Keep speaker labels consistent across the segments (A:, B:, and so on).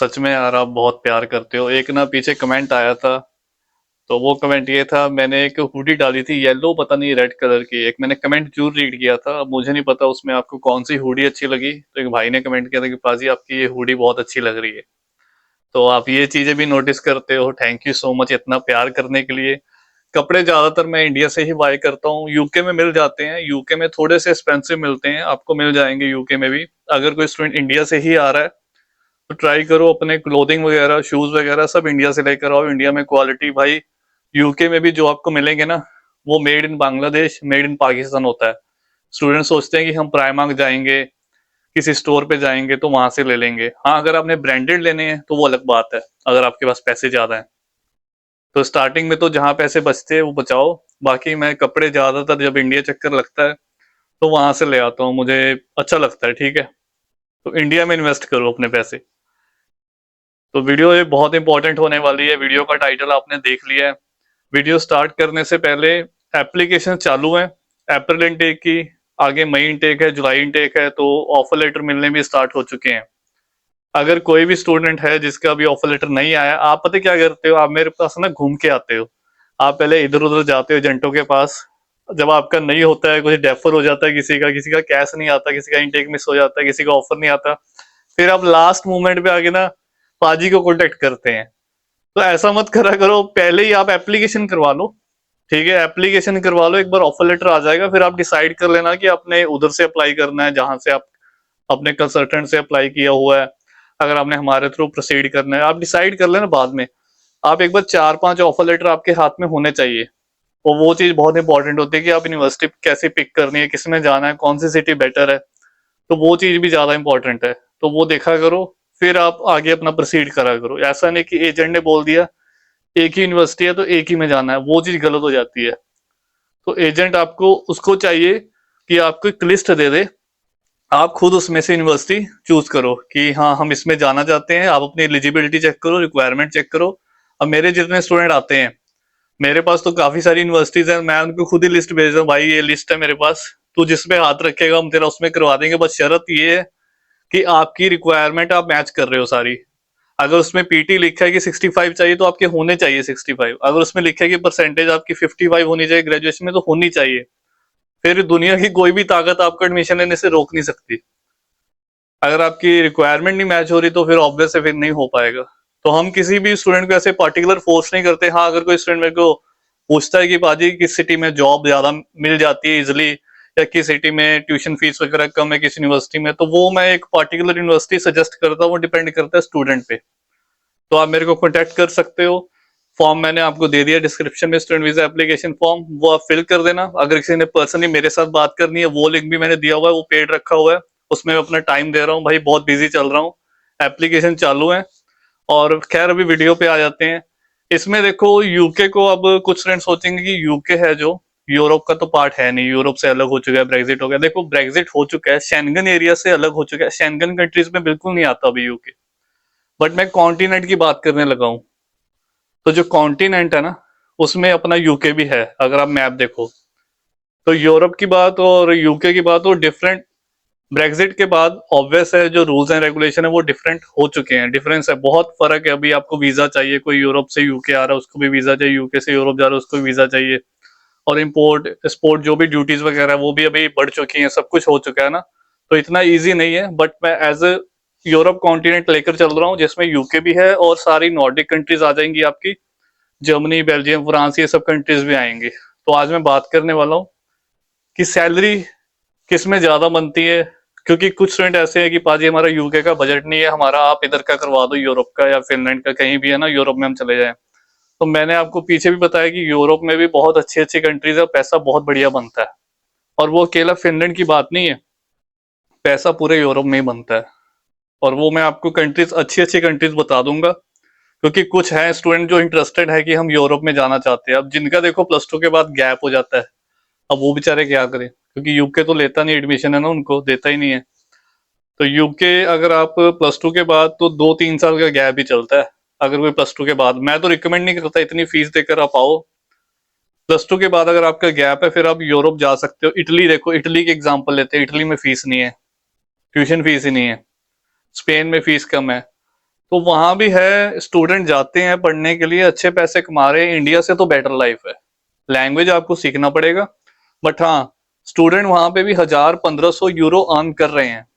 A: सच में यार आप बहुत प्यार करते हो। एक ना पीछे कमेंट आया था, तो वो कमेंट ये था, मैंने एक हुडी डाली थी येलो पता नहीं रेड कलर की। एक मैंने कमेंट जरूर रीड किया था, अब मुझे नहीं पता उसमें आपको कौन सी हुडी अच्छी लगी। तो एक भाई ने कमेंट किया था कि पाजी आपकी ये हुडी बहुत अच्छी लग रही है। तो आप ये चीजें भी नोटिस करते हो, थैंक यू सो मच इतना प्यार करने के लिए। कपड़े ज्यादातर मैं इंडिया से ही बाय करता हूँ, यूके में मिल जाते हैं, यूके में थोड़े से एक्सपेंसिव मिलते हैं, आपको मिल जाएंगे यूके में भी। अगर कोई स्टूडेंट इंडिया से ही आ रहा है तो ट्राई करो अपने क्लोथिंग वगैरह शूज वगैरह सब इंडिया से लेकर आओ। इंडिया में क्वालिटी भाई, यूके में भी जो आपको मिलेंगे ना, वो made in Bangladesh made in Pakistan होता है। स्टूडेंट सोचते हैं कि हम प्राइमार्क जाएंगे, किसी स्टोर पे जाएंगे तो वहां से ले लेंगे। हाँ, अगर आपने ब्रांडेड लेने हैं तो वो अलग बात है, अगर आपके पास पैसे ज्यादा हैं। तो स्टार्टिंग में तो जहाँ पैसे बचते हैं वो बचाओ। बाकी मैं कपड़े ज्यादातर जब इंडिया चक्कर लगता है तो वहां से ले आता हूँ, मुझे अच्छा लगता है। ठीक है, तो इंडिया में इन्वेस्ट करो अपने पैसे। तो वीडियो ये बहुत इंपॉर्टेंट होने वाली है, वीडियो का टाइटल आपने देख लिया है। वीडियो स्टार्ट करने से पहले एप्लीकेशन चालू है, अप्रैल इनटेक की, आगे मई इनटेक है, जुलाई इनटेक है, तो ऑफर लेटर मिलने भी स्टार्ट हो चुके हैं। अगर कोई भी स्टूडेंट है जिसका अभी ऑफर लेटर नहीं आया, आप पता क्या करते हो, आप मेरे पास ना घूम के आते हो। आप पहले इधर उधर जाते हो एजेंटों के पास, जब आपका नहीं होता है, कुछ डेफर हो जाता है, किसी का कैश नहीं आता, किसी का इनटेक मिस हो जाता है, किसी का ऑफर नहीं आता, फिर आप लास्ट मोमेंट पे आके ना पाजी को कॉन्टेक्ट करते हैं। तो ऐसा मत करा करो, पहले ही आप एप्लीकेशन करवा लो। ठीक है, एप्लीकेशन करवा लो, एक बार ऑफर लेटर आ जाएगा फिर आप डिसाइड कर लेना कि आपने उधर से अप्लाई करना है जहां से आप अपने कंसल्टेंट से अप्लाई किया हुआ है। अगर आपने हमारे थ्रू प्रोसीड करना है आप डिसाइड कर लेना बाद में। आप एक बार 4-5 ऑफर लेटर आपके हाथ में होने चाहिए। और वो चीज बहुत इंपॉर्टेंट होती है कि आप यूनिवर्सिटी कैसे पिक करनी है, किसमें जाना है, कौन सी सिटी बेटर है। तो वो चीज भी ज्यादा इंपॉर्टेंट है, तो वो देखा करो, फिर आप आगे अपना प्रोसीड करा करो। ऐसा नहीं कि एजेंट ने बोल दिया एक ही यूनिवर्सिटी है तो एक ही में जाना है, वो चीज गलत हो जाती है। तो एजेंट आपको उसको चाहिए कि आपको एक लिस्ट दे दे, आप खुद उसमें से यूनिवर्सिटी चूज करो कि हाँ हम इसमें जाना चाहते हैं। आप अपनी एलिजिबिलिटी चेक करो, रिक्वायरमेंट चेक करो। अब मेरे जितने स्टूडेंट आते हैं, मेरे पास तो काफी सारी यूनिवर्सिटीज हैं, मैं उनको खुद ही लिस्ट भेज रहा हूँ, भाई ये लिस्ट है मेरे पास, तू जिसमें हाथ रखेगा हम तेरा उसमें करवा देंगे। बस शर्त ये है कि आपकी रिक्वायरमेंट आप मैच कर रहे हो सारी। अगर उसमें पीटी लिखा है कि 65 चाहिए तो आपके होने चाहिए 65। अगर उसमें लिखा है कि परसेंटेज आपकी 55 होनी चाहिए ग्रेजुएशन में, तो होनी चाहिए। फिर दुनिया की कोई भी ताकत आपको एडमिशन लेने से रोक नहीं सकती। अगर आपकी रिक्वायरमेंट नहीं मैच हो रही तो फिर ऑब्वियस है फिर नहीं हो पाएगा। तो हम किसी भी स्टूडेंट को ऐसे पर्टिकुलर फोर्स नहीं करते। हाँ, अगर कोई स्टूडेंट मेरे को पूछता है कि पाजी किस सिटी में जॉब ज्यादा मिल जाती है इजिली, या किस सिटी में ट्यूशन फीस वगैरह कम है किस यूनिवर्सिटी में, तो वो मैं एक पर्टिकुलर यूनिवर्सिटी सजेस्ट करता हूँ, वो डिपेंड करता है स्टूडेंट पे। तो आप मेरे को कॉन्टेक्ट कर सकते हो। फॉर्म मैंने आपको दे दिया डिस्क्रिप्शन में, स्टूडेंट वीजा एप्लीकेशन फॉर्म, वो आप फिल कर देना। अगर किसी ने पर्सनली मेरे साथ बात करनी है, वो लिंक भी मैंने दिया हुआ है, वो पेड रखा हुआ है, उसमें मैं अपना टाइम दे रहा हूँ भाई, बहुत बिजी चल रहा हूँ, एप्लीकेशन चालू है। और खैर अभी वीडियो पे आ जाते हैं। इसमें देखो यूके को, अब कुछ स्टूडेंट सोचेंगे कि यूके है जो यूरोप का तो पार्ट है नहीं, यूरोप से अलग हो चुका है, ब्रेग्जिट हो गया। देखो ब्रेग्जिट हो चुका है, शेंगन एरिया से अलग हो चुका है, शेंगन कंट्रीज में बिल्कुल नहीं आता अभी यूके। बट मैं कॉन्टिनेंट की बात करने लगा हूँ। तो जो कॉन्टिनेंट है ना, उसमें अपना यूके भी है। अगर आप मैप देखो तो यूरोप की बात और यूके की बात और डिफरेंट। ब्रेग्जिट के बाद ऑब्वियस है जो रूल्स एंड रेगुलेशन है वो डिफरेंट हो चुके हैं, डिफरेंस है, बहुत फर्क है। अभी आपको वीजा चाहिए, कोई यूरोप से यूके आ रहा है उसको भी वीजा चाहिए, यूके से यूरोप जा रहा है उसको भी वीजा चाहिए। और इम्पोर्ट एक्सपोर्ट जो भी ड्यूटीज वगैरह वो भी अभी बढ़ चुकी हैं, सब कुछ हो चुका है ना। तो इतना ईजी नहीं है, बट मैं एज ए यूरोप कॉन्टिनेंट लेकर चल रहा हूँ जिसमें यूके भी है और सारी नॉर्डिक कंट्रीज आ जाएंगी आपकी, जर्मनी बेल्जियम फ्रांस ये सब कंट्रीज भी आएंगी। तो आज मैं बात करने वाला हूँ कि सैलरी किस में ज्यादा बनती है। क्योंकि कुछ स्टूडेंट ऐसे हैं कि पाजी हमारा यूके का बजट नहीं है, हमारा आप इधर का करवा दो, यूरोप का या फिनलैंड का, कहीं भी है ना, यूरोप में हम चले जाएं। तो मैंने आपको पीछे भी बताया कि यूरोप में भी बहुत अच्छी अच्छी कंट्रीज है, पैसा बहुत बढ़िया बनता है। और वो अकेला फिनलैंड की बात नहीं है, पैसा पूरे यूरोप में ही बनता है। और वो मैं आपको कंट्रीज, अच्छी अच्छी कंट्रीज बता दूंगा। क्योंकि कुछ है स्टूडेंट जो इंटरेस्टेड है कि हम यूरोप में जाना चाहते हैं, अब जिनका देखो +2 के बाद गैप हो जाता है, अब वो बेचारे क्या करें, क्योंकि यूके तो लेता नहीं एडमिशन, है ना, उनको देता ही नहीं है। तो यूके अगर आप +2 के बाद तो 2-3 साल का गैप ही चलता है। अगर कोई +2 के बाद, मैं तो रिकमेंड नहीं करता इतनी फीस देकर आप आओ। +2 के बाद अगर आपका गैप है फिर आप यूरोप जा सकते हो। इटली देखो, इटली की एग्जांपल लेते हैं, इटली में फीस नहीं है, ट्यूशन फीस ही नहीं है। स्पेन में फीस कम है। तो वहां भी है, स्टूडेंट जाते हैं पढ़ने के लिए, अच्छे पैसे कमा रहे हैं, इंडिया से तो बेटर लाइफ है। लैंग्वेज आपको सीखना पड़ेगा, बट हाँ, स्टूडेंट वहां पे भी 1000-1500 यूरो अर्न कर रहे हैं।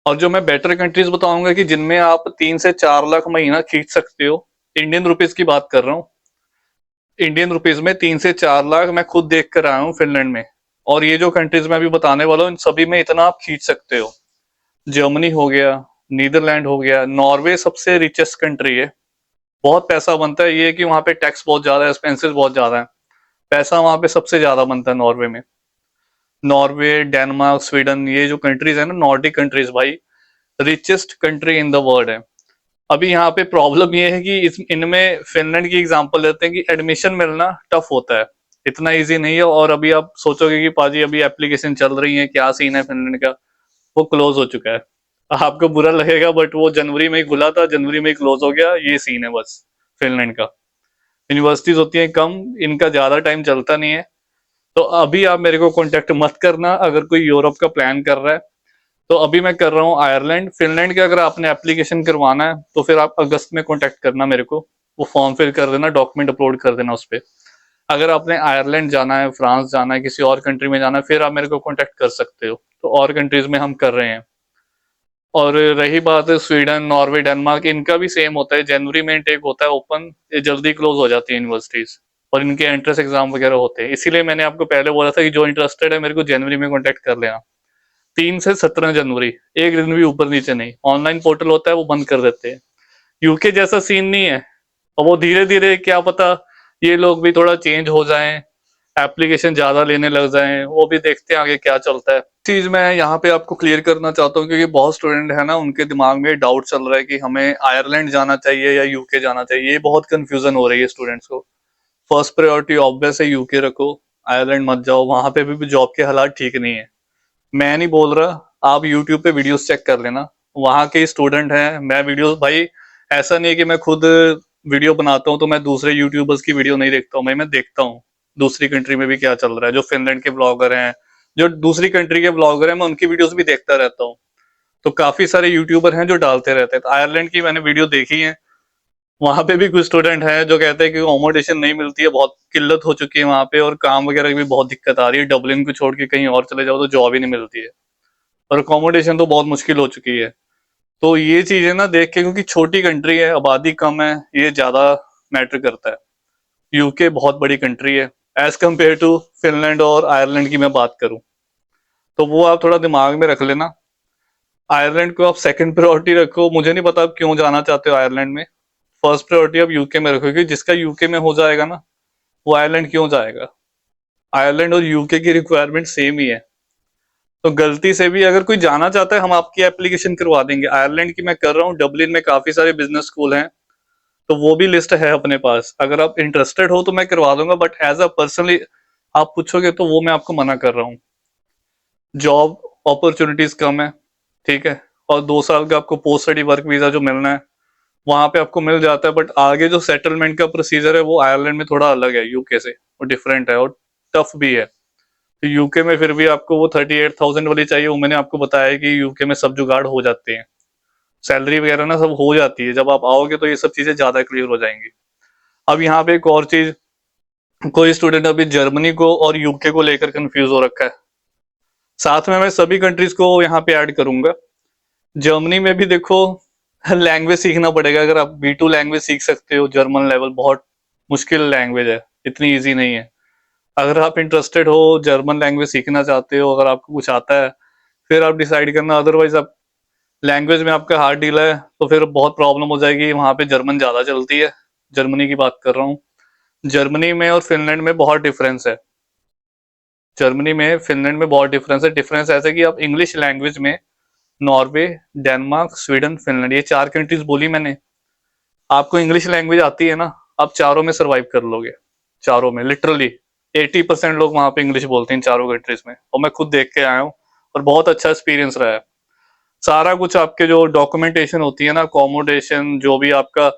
A: और जो मैं बेटर कंट्रीज बताऊंगा कि जिनमें आप 3 से 4 लाख महीना खींच सकते हो, इंडियन रुपीज की बात कर रहा हूँ। इंडियन रुपीज में 3 से 4 लाख मैं खुद देख कर आया हूँ फिनलैंड में। और ये जो कंट्रीज मैं अभी बताने वाला हूँ, इन सभी में इतना आप खींच सकते हो। जर्मनी हो गया, नीदरलैंड हो गया, नॉर्वे सबसे रिचेस्ट कंट्री है। बहुत पैसा बनता है, ये कि वहां पे टैक्स बहुत ज्यादा है, एक्सपेंसेस बहुत ज्यादा है। पैसा वहां पे सबसे ज्यादा बनता है नॉर्वे में। नॉर्वे, डेनमार्क, स्वीडन, ये जो कंट्रीज है ना, नॉर्डिक कंट्रीज भाई, richest country in the world है। अभी यहाँ पे प्रॉब्लम ये है कि इनमें फिनलैंड की एग्जांपल लेते हैं कि एडमिशन मिलना टफ होता है, इतना इजी नहीं है। और अभी आप सोचोगे कि पाजी अभी एप्लीकेशन चल रही है, क्या सीन है फिनलैंड का, वो क्लोज हो चुका है। आपको बुरा लगेगा, बट वो जनवरी में ही खुला था, जनवरी में ही क्लोज हो गया, ये सीन है बस फिनलैंड का। यूनिवर्सिटीज होती हैं कम, इनका ज्यादा टाइम चलता नहीं है। तो अभी आप मेरे को कांटेक्ट मत करना अगर कोई यूरोप का प्लान कर रहा है। तो अभी मैं कर रहा हूँ आयरलैंड, फिनलैंड का अगर आपने एप्लीकेशन करवाना है तो फिर आप अगस्त में कांटेक्ट करना मेरे को। वो फॉर्म फिल कर देना, डॉक्यूमेंट अपलोड कर देना उस पर। अगर आपने आयरलैंड जाना है, फ्रांस जाना है, किसी और कंट्री में जाना है, फिर आप मेरे को कांटेक्ट कर सकते हो। तो और कंट्रीज में हम कर रहे हैं। और रही बात स्वीडन, नॉर्वे, डेनमार्क, इनका भी सेम होता है, जनवरी में इनटेक होता है ओपन, ये जल्दी क्लोज हो जाती है यूनिवर्सिटीज। और इनके एंट्रेंस एग्जाम वगैरह होते हैं, इसीलिए मैंने आपको पहले बोला था कि जो इंटरेस्टेड है मेरे को जनवरी में कॉन्टेक्ट कर लेना। 3 से 17 जनवरी, एक दिन भी ऊपर नीचे नहीं। ऑनलाइन पोर्टल होता है, वो बंद कर देते हैं। यूके जैसा सीन नहीं है। और वो धीरे धीरे क्या पता ये लोग भी थोड़ा चेंज हो जाएं, एप्लीकेशन ज्यादा लेने लग जाएं, वो भी देखते हैं आगे क्या चलता है। चीज मैं यहाँ पे आपको क्लियर करना चाहता हूँ, क्योंकि बहुत स्टूडेंट है ना, उनके दिमाग में डाउट चल रहा है कि हमें आयरलैंड जाना चाहिए या यूके जाना चाहिए। ये बहुत कंफ्यूजन हो रही है स्टूडेंट्स को। फर्स्ट प्रायोरिटी ऑब्वियस है, यूके रखो, आयरलैंड मत जाओ, वहां पे भी जॉब के हालात ठीक नहीं है। मैं नहीं बोल रहा, आप यूट्यूब पे वीडियोस चेक कर लेना, वहां के स्टूडेंट हैं। मैं वीडियोस भाई, ऐसा नहीं है कि मैं खुद वीडियो बनाता हूँ तो मैं दूसरे यूट्यूबर्स की वीडियो नहीं देखता हूँ। मैं देखता हूँ दूसरी कंट्री में भी क्या चल रहा है, जो फिनलैंड के ब्लॉगर हैं, जो दूसरी कंट्री के ब्लॉगर हैं, मैं उनकी वीडियोस भी देखता रहता हूँ। तो काफी सारे यूट्यूबर हैं जो डालते रहते हैं। तो आयरलैंड की मैंने वीडियो देखी है, वहां पे भी कुछ स्टूडेंट हैं जो कहते हैं कि अकोमोडेशन नहीं मिलती है, बहुत किल्लत हो चुकी है वहां पे, और काम वगैरह की भी बहुत दिक्कत आ रही है। डबलिन को छोड़ के कहीं और चले जाओ तो जॉब ही नहीं मिलती है, और अकोमोडेशन तो बहुत मुश्किल हो चुकी है। तो ये चीजें ना देख के, क्योंकि छोटी कंट्री है, आबादी कम है, ये ज्यादा मैटर करता है। यूके बहुत बड़ी कंट्री है एज कम्पेयर टू फिनलैंड और आयरलैंड की मैं बात करूं, तो वो आप थोड़ा दिमाग में रख लेना। आयरलैंड को आप सेकंड प्रायोरिटी रखो, मुझे नहीं पता आप क्यों जाना चाहते हो आयरलैंड में। फर्स्ट प्रायोरिटी आप यूके में रखो, क्योंकि जिसका यूके में हो जाएगा ना, वो आयरलैंड क्यों जाएगा। आयरलैंड और यूके की रिक्वायरमेंट सेम ही है। तो गलती से भी अगर कोई जाना चाहता है, हम आपकी एप्लीकेशन करवा देंगे। आयरलैंड की मैं कर रहा हूँ, डबलिन में काफी सारे बिजनेस स्कूल हैं, तो वो भी लिस्ट है अपने पास। अगर आप इंटरेस्टेड हो तो मैं करवा दूंगा, बट एज अ पर्सनली आप पूछोगे तो वो मैं आपको मना कर रहा हूँ। जॉब अपॉर्चुनिटीज कम है, ठीक है, और 2 साल का आपको पोस्ट स्टडी वर्क वीजा जो मिलना है वहां पे आपको मिल जाता है। बट आगे जो सेटलमेंट का प्रोसीजर है वो आयरलैंड में थोड़ा अलग है यूके से, वो डिफरेंट है और टफ भी है। तो यूके में फिर भी आपको वो 38,000 वाली चाहिए, वो मैंने आपको बताया कि यूके में सब जुगाड़ हो जाते हैं, सैलरी वगैरह ना सब हो जाती है। जब आप आओगे तो ये सब चीजें ज्यादा क्लियर हो जाएंगी। अब यहाँ पे एक और चीज, कोई स्टूडेंट अभी जर्मनी को और यूके को लेकर कंफ्यूज हो रखा है। साथ में मैं सभी कंट्रीज को यहाँ पे ऐड करूंगा। जर्मनी में भी देखो, लैंग्वेज सीखना पड़ेगा। अगर आप B2 लैंग्वेज सीख सकते हो, जर्मन लेवल बहुत मुश्किल लैंग्वेज है, इतनी इजी नहीं है। अगर आप इंटरेस्टेड हो, जर्मन लैंग्वेज सीखना चाहते हो, अगर आपको कुछ आता है, फिर आप डिसाइड करना। अदरवाइज आप लैंग्वेज में आपका हार्ड डील है तो फिर बहुत प्रॉब्लम हो जाएगी। वहां पे जर्मन ज्यादा चलती है, जर्मनी की बात कर रहा हूँ। जर्मनी में और फिनलैंड में बहुत डिफरेंस है। जर्मनी में फिनलैंड में बहुत डिफरेंस है। डिफरेंस ऐसे कि आप इंग्लिश लैंग्वेज में नॉर्वे, डेनमार्क, स्वीडन, फिनलैंड, ये 4 कंट्रीज बोली मैंने। आपको इंग्लिश लैंग्वेज आती है ना, आप चारों में सरवाइव कर लोगे। चारों में लिटरली 80% लोग वहां पे इंग्लिश बोलते हैं इन चारों कंट्रीज में, और मैं खुद देख के आया हूँ, और बहुत अच्छा एक्सपीरियंस रहा है। सारा कुछ आपके जो डॉक्यूमेंटेशन होती है ना, अकोमोडेशन, जो भी आपका,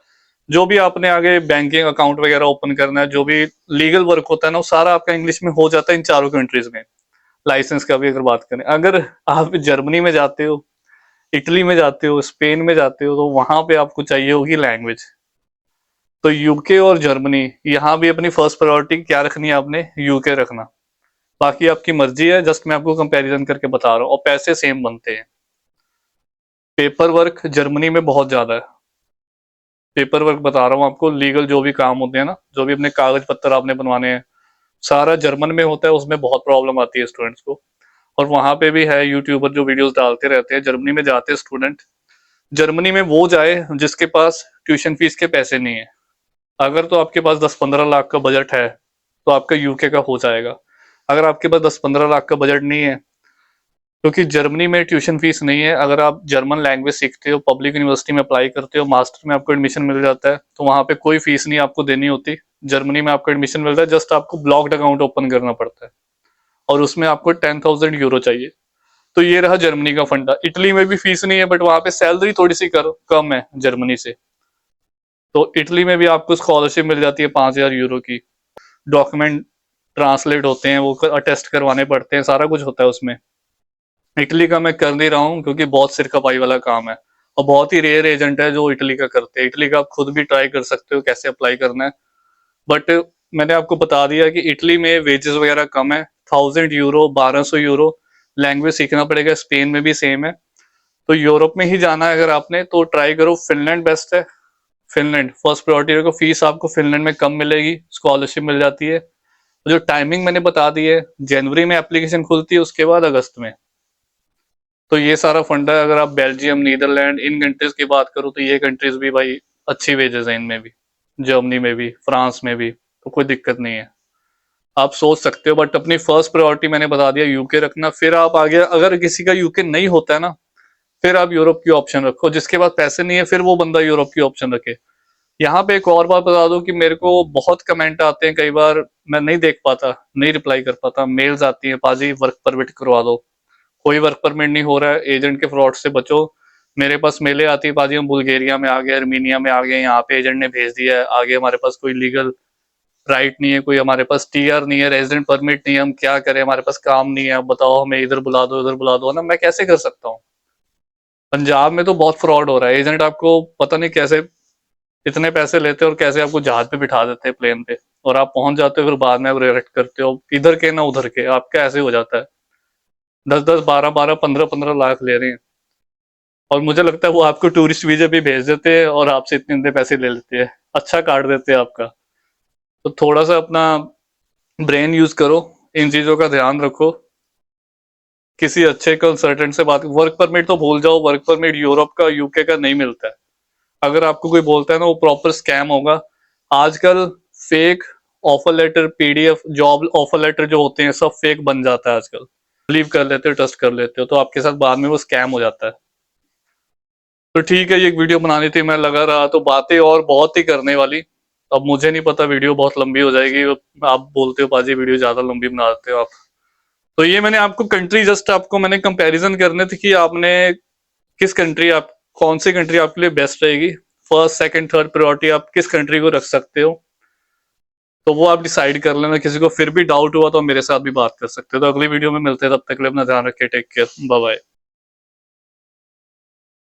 A: जो भी आपने आगे बैंकिंग अकाउंट वगैरह ओपन करना है, जो भी लीगल वर्क होता है ना, वो सारा आपका इंग्लिश में हो जाता है इन चारों कंट्रीज में। लाइसेंस का भी अगर बात करें, अगर आप जर्मनी में जाते हो, इटली में जाते हो, स्पेन में जाते हो, तो वहां पे आपको चाहिए होगी लैंग्वेज। तो यूके और जर्मनी, यहाँ भी अपनी फर्स्ट प्रायोरिटी क्या रखनी है आपने, यूके रखना। बाकी आपकी मर्जी है, जस्ट मैं आपको कंपैरिजन करके बता रहा हूँ, और पैसे सेम बनते हैं। पेपर वर्क जर्मनी में बहुत ज्यादा है। पेपर वर्क बता रहा हूँ आपको, लीगल जो भी काम होते हैं ना, जो भी अपने कागज पत्तर आपने बनवाने हैं, सारा जर्मन में होता है। उसमें बहुत प्रॉब्लम आती है स्टूडेंट्स को। और वहां पे भी है यूट्यूबर जो वीडियोस डालते रहते हैं। जर्मनी में जाते हैं स्टूडेंट, जर्मनी में वो जाए जिसके पास ट्यूशन फीस के पैसे नहीं है। अगर तो आपके पास 10-15 लाख का बजट है तो आपका यूके का हो जाएगा। अगर आपके पास 10-15 लाख का बजट नहीं है, क्योंकि जर्मनी में ट्यूशन फीस नहीं है, अगर आप जर्मन लैंग्वेज सीखते हो, पब्लिक यूनिवर्सिटी में अप्लाई करते हो, मास्टर में आपको एडमिशन मिल जाता है, तो वहां पे कोई फीस नहीं आपको देनी होती। जर्मनी में आपको एडमिशन मिलता है, जस्ट आपको ब्लॉक्ड अकाउंट ओपन करना पड़ता है, और उसमें आपको 10,000 यूरो चाहिए। तो ये रहा जर्मनी का फंडा। इटली में भी फीस नहीं है, बट वहां पे सैलरी थोड़ी सी कम है जर्मनी से। तो इटली में भी आपको स्कॉलरशिप मिल जाती है 5,000 यूरो की। डॉक्यूमेंट ट्रांसलेट होते हैं, वो अटेस्ट करवाने पड़ते हैं, सारा कुछ होता है उसमें। इटली का मैं कर नहीं रहा हूँ क्योंकि बहुत सिर खपाई वाला काम है, और बहुत ही रेयर एजेंट है जो इटली का करते हैं। इटली का आप खुद भी ट्राई कर सकते हो कैसे अप्लाई करना है, बट मैंने आपको बता दिया कि इटली में वेजेस वगैरह कम है। 1,000 यूरो, 1,200 यूरो लैंग्वेज सीखना पड़ेगा। स्पेन में भी सेम है। तो यूरोप में ही जाना है अगर आपने, तो ट्राई करो, फिनलैंड बेस्ट है। फिनलैंड फर्स्ट प्रायोरिटी रखो। फीस आपको फिनलैंड में कम मिलेगी, स्कॉलरशिप मिल जाती है। जो टाइमिंग मैंने बता दी है, जनवरी में एप्लीकेशन खुलती है, उसके बाद अगस्त में। तो ये सारा फंडा है। अगर आप बेल्जियम, नीदरलैंड, इन कंट्रीज की बात करो, तो ये कंट्रीज भी भाई अच्छी वेजेस हैं इनमें भी, जर्मनी में भी, फ्रांस में भी, तो कोई दिक्कत नहीं है। आप सोच सकते हो, बट अपनी फर्स्ट प्रायोरिटी मैंने बता दिया यूके रखना। फिर आप आगे, अगर किसी का यूके नहीं होता है ना, फिर आप यूरोप की ऑप्शन रखो। जिसके पास पैसे नहीं है, फिर वो बंदा यूरोप की ऑप्शन रखे। यहाँ पे एक और बात बता दूं कि मेरे को बहुत कमेंट आते हैं, कई बार मैं नहीं देख पाता, नहीं रिप्लाई कर पाता। मेल्स आती हैं, पाजी वर्क परमिट करवा दो। कोई वर्क परमिट नहीं हो रहा है, एजेंट के फ्रॉड से बचो। मेरे पास मेले आती है, पाजी हम बुल्गारिया में आ गए, अर्मीनिया में आ गए, यहाँ पे एजेंट ने भेज दिया है, आगे हमारे पास कोई लीगल राइट नहीं है, कोई हमारे पास टीआर नहीं है, रेजिडेंट परमिट नहीं है, हम क्या करें, हमारे पास काम नहीं है, अब बताओ हमें इधर बुला दो, इधर बुला दो ना, मैं कैसे कर सकता हूँ। पंजाब में तो बहुत फ्रॉड हो रहा है। एजेंट आपको पता नहीं कैसे इतने पैसे लेते हैं, और कैसे आपको जहाज पे बिठा देते हैं, प्लेन पे, और आप पहुंच जाते हो, फिर बाद में आप रिएक्ट करते हो, इधर के ना उधर के, आपका ऐसे हो जाता है। 10-10, 12-12, 15-15 लाख ले रहे हैं, और मुझे लगता है वो आपको टूरिस्ट वीजा भी भेज देते हैं, और आपसे इतने इतने पैसे ले लेते हैं, अच्छा काट देते हैं आपका। तो थोड़ा सा अपना ब्रेन यूज करो, इन चीजों का ध्यान रखो। किसी अच्छे कंसल्टेंट से बात। वर्क परमिट तो भूल जाओ, वर्क परमिट यूरोप का, यूके का नहीं मिलता है। अगर आपको कोई बोलता है ना, वो प्रॉपर स्कैम होगा। आजकल fake offer letter, PDF job offer letter जो होते हैं, सब फेक बन जाता है आजकल। बिलीव कर लेते हो, ट्रस्ट कर लेते हो, तो आपके साथ बाद में वो स्कैम हो जाता है। तो ठीक है, ये एक वीडियो बनानी थी, मैं लगा रहा, तो बातें और बहुत ही करने वाली। अब मुझे नहीं पता, वीडियो बहुत लंबी हो जाएगी। आप बोलते हो पाजी वीडियो ज्यादा लंबी बना देते हो आप। तो ये मैंने आपको कंट्री, जस्ट आपको मैंने कंपैरिजन करने थे कि आपने किस कंट्री, आप कौन सी कंट्री आपके लिए बेस्ट रहेगी। फर्स्ट, सेकंड, थर्ड प्रायोरिटी आप किस कंट्री को रख सकते हो, तो वो आप डिसाइड कर लेना। किसी को फिर भी डाउट हुआ तो मेरे साथ भी बात कर सकते हो। तो अगली वीडियो में मिलते हैं, तब तक के लिए अपना ध्यान रखिए, टेक केयर, बाय बाय।